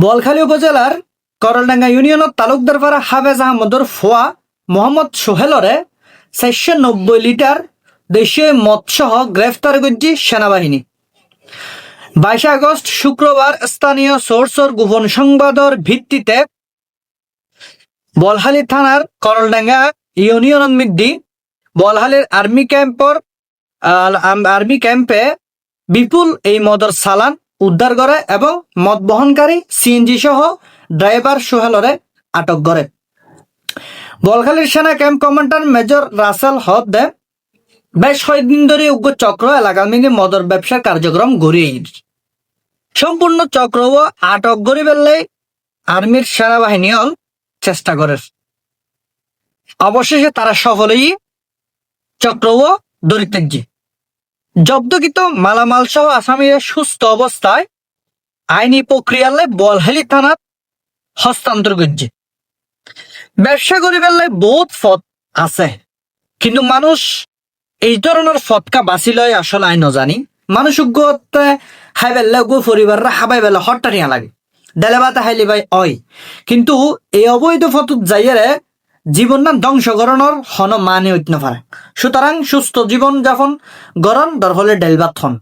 বোয়ালখালী উপজেলার করলডাঙ্গা ইউনিয়নত তালুকদারপাড়া হাফেজ আহমদর ফোয়া মোহাম্মদ সোহেলরে 490 লিটার দেশীয় মদসহ গ্রেফতার করছে সেনাবাহিনী। 22 আগস্ট শুক্রবার স্থানীয় সোর্সর গোপন সংবাদর ভিত্তিতে বোয়ালখালী থানার করলডাঙ্গা ইউনিয়ন মধ্যে বোয়ালখালীর আর্মি ক্যাম্পে বিপুল এই মদর সালান উদ্ধার করে এবং মদ বহনকারী সিএনজি সহ ড্রাইভার সোহেলরে আটক করে। বোয়ালখালীর সেনা ক্যাম্প কমান্ডার মেজর রাসেল হদ্দে বেশ কয়েকদিন ধরে উগ্র চক্র এলাকার মধ্যে মদর ব্যবসার কার্যক্রম গড়িয়ে সম্পূর্ণ চক্র ও আটক করি বেললে আর্মির সেনাবাহিনী চেষ্টা করে। অবশেষে তারা সফলেই চক্র ও দরিদ্র জব্দকৃত মালামাল সহ আসামিরা সুস্থ অবস্থায় আইনি প্রক্রিয়ালে বোয়ালখালী থানার হস্তান্তর করছে। ব্যবসা করি বেলায় বহুত পথ আছে, কিন্তু মানুষ এই ধরনের ফটকা বাঁচি লয় আসলে আই নজানি। মানুষ হাই বেললে গো পরিবাররা হাবাই বেলা হট্টানিয়া লাগে ডেলেবাতে হাইলি ভাই অয়, কিন্তু এই অবৈধ ফটত যাইয়ারে জীবন না ধ্বংস করানোর হন মানে ঐত না পারে। সুতরাং সুস্থ জীবন যাপন গরণ দর হলে ডেলবাত হন।